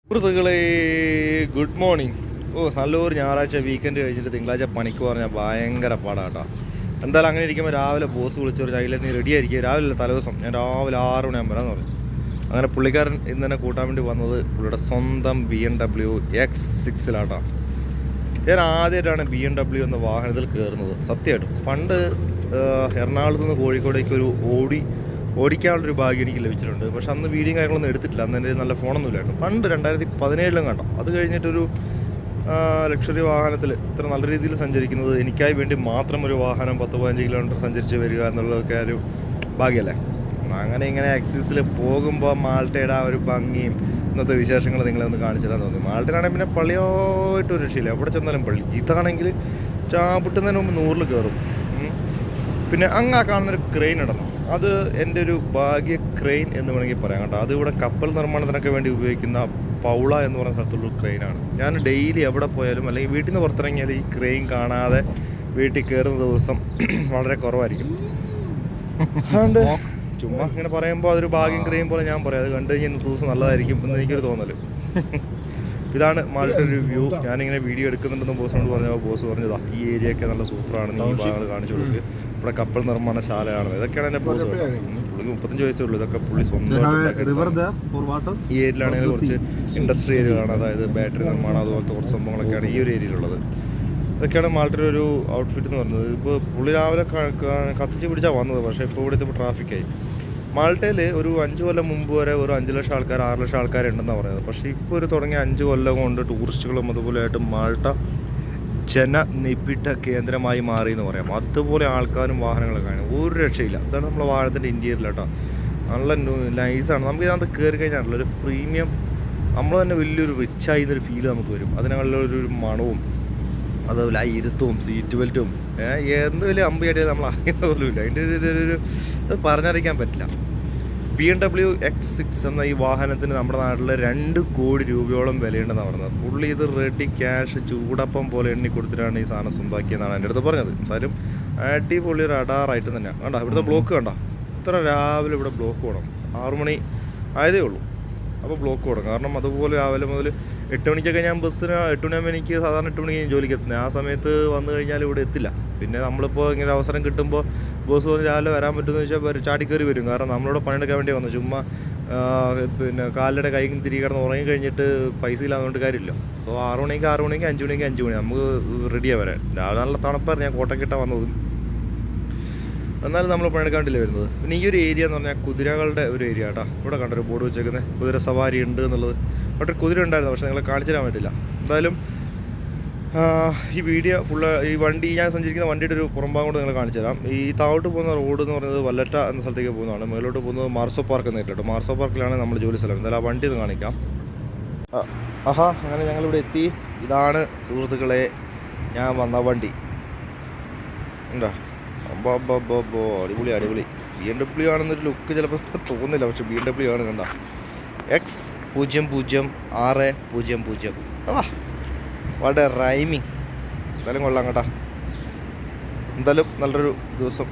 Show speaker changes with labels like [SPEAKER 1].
[SPEAKER 1] സുഹൃത്തുക്കളെ, good morning. നല്ലൊരു ഞായറാഴ്ച വീക്കെൻഡ് കഴിഞ്ഞിട്ട് തിങ്കളാഴ്ച പണിക്ക് പറഞ്ഞാൽ ഭയങ്കര പാടാട്ടോ. എന്തായാലും അങ്ങനെ ഇരിക്കുമ്പോൾ രാവിലെ ബോസ് വിളിച്ചു പറഞ്ഞു, അതിൽ നീ റെഡി ആയിരിക്കുക. രാവിലെ തലേദിവസം ഞാൻ രാവിലെ 6 മണിയാകുമ്പോൾ വരാമെന്ന് പറഞ്ഞു. അങ്ങനെ പുള്ളിക്കാരൻ ഇന്ന് തന്നെ കൂട്ടാൻ വേണ്ടി വന്നത് പുള്ളിയുടെ സ്വന്തം BMW X6 ഞാൻ ആദ്യമായിട്ടാണ് BMW എന്ന വാഹനത്തിൽ കയറുന്നത്. സത്യമായിട്ടും പണ്ട് എറണാകുളത്ത് നിന്ന് കോഴിക്കോടേക്ക് ഒരു ഓടിക്കാനുള്ളൊരു ഭാഗ്യം എനിക്ക് ലഭിച്ചിട്ടുണ്ട്. പക്ഷെ അന്ന് വീഡിയോ കാര്യങ്ങളൊന്നും എടുത്തിട്ടില്ല. അന്ന് എൻ്റെ നല്ല ഫോണൊന്നും ഇല്ലായിരുന്നു. പണ്ട് 2017 കണ്ടോ. അത് കഴിഞ്ഞിട്ടൊരു ലക്ഷറി വാഹനത്തിൽ ഇത്ര നല്ല രീതിയിൽ സഞ്ചരിക്കുന്നത്, എനിക്കായി വേണ്ടി മാത്രം ഒരു വാഹനം 10-15 കിലോമീറ്റർ സഞ്ചരിച്ച് വരിക എന്നുള്ളതൊക്കെ ഒരു ഭാഗ്യമല്ലേ. അങ്ങനെ ഇങ്ങനെ എക്സിസിൽ പോകുമ്പോൾ മാൾട്ടയുടെ ആ ഒരു ഭംഗിയും ഇന്നത്തെ വിശേഷങ്ങൾ നിങ്ങളൊന്ന് കാണിച്ചു തരാൻ തോന്നി. മാൾട്ടയിലാണെങ്കിൽ പിന്നെ പള്ളിയായിട്ടൊരു രക്ഷയില്ല, എവിടെ ചെന്നാലും പള്ളി. ഇതാണെങ്കിൽ ചാപ്പിട്ടുന്നതിന് മുമ്പ് 100 കയറും. പിന്നെ അങ്ങ് കാണുന്നൊരു ക്രെയിൻ ഇടണം. അത് എൻ്റെ ഒരു ഭാഗ്യ ക്രെയിൻ എന്ന് വേണമെങ്കിൽ പറയാം കേട്ടോ. അത് ഇവിടെ കപ്പൽ നിർമ്മാണത്തിനൊക്കെ വേണ്ടി ഉപയോഗിക്കുന്ന പൗള എന്ന് പറയുന്ന സ്ഥലത്തുള്ള ക്രെയിനാണ്. ഞാൻ ഡെയിലി എവിടെ പോയാലും അല്ലെങ്കിൽ വീട്ടിൽ നിന്ന് പുറത്തിറങ്ങിയാൽ ഈ ക്രെയിൻ കാണാതെ വീട്ടിൽ കയറുന്ന ദിവസം വളരെ കുറവായിരിക്കും. അതുകൊണ്ട് ചുമ്മാ ഇങ്ങനെ പറയുമ്പോൾ അതൊരു ഭാഗ്യം ക്രെയിൻ പോലെ ഞാൻ പറയാം. അത് കണ്ടു കഴിഞ്ഞാൽ ഇന്നത്തെ ദിവസം നല്ലതായിരിക്കും എന്ന് എനിക്കൊരു തോന്നൽ. ഇതാണ് മാൾട്ട ഒരു വ്യൂ. ഞാനിങ്ങനെ വീഡിയോ എടുക്കുന്നുണ്ടെന്ന് ബോസിനോട് പറഞ്ഞപ്പോൾ ബോസ് പറഞ്ഞതാ, ഈ ഏരിയ ഒക്കെ നല്ല സൂപ്പറാണ്, നീ ഈ ഭാഗങ്ങൾ കാണിച്ചു കൊടുക്കുക, ഇവിടെ കപ്പൽ നിർമ്മാണ ശാലയാണ്. ഇതൊക്കെയാണ് എൻ്റെ ബോസ്. പുള്ളിക്ക് 35 വയസ്സേ ഉള്ളൂ. ഇതൊക്കെ പുള്ളി സ്വന്തമായിട്ട് ഈ ഏരിയയിലാണെങ്കിൽ കുറച്ച് ഇൻഡസ്ട്രി ഏരിയകളാണ്. അതായത് ബാറ്ററി നിർമ്മാണം അതുപോലത്തെ കുറച്ച് സംഭവങ്ങളൊക്കെയാണ് ഈ ഒരു ഏരിയയിലുള്ളത്. ഇതൊക്കെയാണ് മാൾട്ടയുടെ ഒരു ഔട്ട്ഫിറ്റ് എന്ന് പറയുന്നത്. ഇപ്പോൾ പുള്ളി രാവിലെ കത്തിച്ച് പിടിച്ചാൽ വന്നത്, പക്ഷേ ഇപ്പോൾ ഇവിടെ ഇപ്പോൾ ട്രാഫിക്കായി. മാൾട്ടയിൽ ഒരു 5 കൊല്ലം മുമ്പ് വരെ ഒരു 5 ലക്ഷം ആൾക്കാർ 6 ലക്ഷം ആൾക്കാരുണ്ടെന്നാണ് പറയുന്നത്. പക്ഷേ ഇപ്പോൾ ഒരു തുടങ്ങിയ 5 കൊല്ലം കൊണ്ട് ടൂറിസ്റ്റുകളും അതുപോലെയായിട്ട് മാൾട്ട ജനനിബിഡ കേന്ദ്രമായി മാറി എന്ന് പറയാം. അതുപോലെ ആൾക്കാരും വാഹനങ്ങളൊക്കെ ആണ്, ഒരു രക്ഷയില്ല. അതാണ് നമ്മളെ വാഹനത്തിൻ്റെ ഇൻറ്റീരിയർ കേട്ടോ. നല്ല നൈസാണ്. നമുക്ക് ഇതിനകത്ത് കയറി കഴിഞ്ഞാൽ ഒരു പ്രീമിയം, നമ്മൾ തന്നെ വലിയൊരു റിച്ചായി എന്നൊരു ഫീൽ നമുക്ക് വരും. അതിനുള്ളൊരു മണവും അതുപോലെ ആ ഇരുത്തവും സീറ്റ് ബെൽറ്റും എന്ത് വലിയ അമ്പയായിട്ട് നമ്മൾ അറിയുന്ന പോലും ഇല്ല. അതിൻ്റെ ഒരു അത് പറഞ്ഞറിയിക്കാൻ പറ്റില്ല. BMW X6 എന്ന ഈ വാഹനത്തിന് നമ്മുടെ നാട്ടിൽ 2 കോടി രൂപയോളം വിലയുണ്ടെന്നാണ് പറഞ്ഞത്. പുള്ളി ഇത് റെഡി ക്യാഷ് ചൂടപ്പം പോലെ എണ്ണി കൊടുത്തിട്ടാണ് ഈ സാധനം സ്വന്തമാക്കിയെന്നാണ് എൻ്റെ അടുത്ത് പറഞ്ഞത്. എന്തായാലും അടിപൊളി ഒരു അടാറായിട്ട് തന്നെയാണ്. കണ്ടോ ഇവിടുത്തെ ബ്ലോക്ക് കണ്ടോ. ഇത്ര രാവിലെ ഇവിടെ ബ്ലോക്ക് വേണം. 6 മണി ആയതേ ഉള്ളൂ, അപ്പോൾ ബ്ലോക്ക് കൊടുക്കും. കാരണം അതുപോലെ രാവിലെ മുതൽ 8 മണിക്കൊക്കെ ഞാൻ ബസ്സിന് 8 മണിയാകുമ്പോൾ എനിക്ക് സാധാരണ 8 മണിക്ക് ഞാൻ ജോലിക്ക് എത്തുന്നത്. ആ സമയത്ത് വന്നു കഴിഞ്ഞാൽ ഇവിടെ എത്തില്ല. പിന്നെ നമ്മളിപ്പോൾ ഇങ്ങനെ അവസരം കിട്ടുമ്പോൾ ബോസ് വന്ന് രാവിലെ വരാൻ പറ്റുമെന്ന് ചോദിച്ചാൽ ചാടിക്കയറി വരും. കാരണം നമ്മളിവിടെ പണിയെടുക്കാൻ വേണ്ടി വന്നു. ചുമ്മാ പിന്നെ കാലിൻ്റെ കൈ തിരികെ കിടന്ന് ഉറങ്ങി കഴിഞ്ഞിട്ട് പൈസ ഇല്ലാതുകൊണ്ട് കാര്യമില്ല. സോ 6 മണിക്ക് 5 മണിക്ക് 5 മണി നമുക്ക് റെഡിയാണ് വരാൻ. രാവിലെ നല്ല തണുപ്പായിരുന്നു. ഞാൻ കോട്ടക്കിട്ടാണ് വന്നതും. എന്നാലും നമ്മൾ പണിയെടുക്കാണ്ടില്ല വരുന്നത്. പിന്നെ ഈ ഒരു ഏരിയ എന്ന് പറഞ്ഞാൽ കുതിരകളുടെ ഒരു ഏരിയ കേട്ടോ. ഇവിടെ കണ്ടൊരു ബോർഡ് വെച്ചേക്കുന്നത് കുതിര സവാരി ഉണ്ട് എന്നുള്ളത്. അവിടെ ഒരു കുതിര ഉണ്ടായിരുന്നു, പക്ഷേ നിങ്ങളെ കാണിച്ചു തരാൻ പറ്റില്ല. എന്തായാലും ഈ വീഡിയോ ഫുള്ള് ഈ വണ്ടി ഞാൻ സഞ്ചരിക്കുന്ന വണ്ടിയുടെ ഒരു പുറംഭാഗം കൊണ്ട് നിങ്ങൾ കാണിച്ചു തരാം. ഈ താഴോട്ട് പോകുന്ന റോഡ് എന്ന് പറയുന്നത് വല്ലറ്റ എന്ന സ്ഥലത്തേക്ക് പോകുന്നതാണ്. മേലോട്ട് പോകുന്നത് മാർസോ പാർക്ക് എന്ന് കേട്ടോ. മാർസോ പാർക്കിലാണ് നമ്മൾ ജോലി സ്ഥലം. എന്തായാലും ആ വണ്ടി ഒന്ന് കാണിക്കാം. അങ്ങനെ ഞങ്ങളിവിടെ എത്തി. ഇതാണ് സുഹൃത്തുക്കളെ ഞാൻ വന്ന വണ്ടി. ഉണ്ടോ, അടിപൊളി. BMW ആണെന്നൊരു ലുക്ക് ചിലപ്പോൾ തോന്നില്ല, പക്ഷെ BMW ആണ്. കണ്ട X00600. വളരെ റൈമിങ്. എന്തായാലും കൊള്ളാം കേട്ടോ. എന്തായാലും നല്ലൊരു ദിവസം.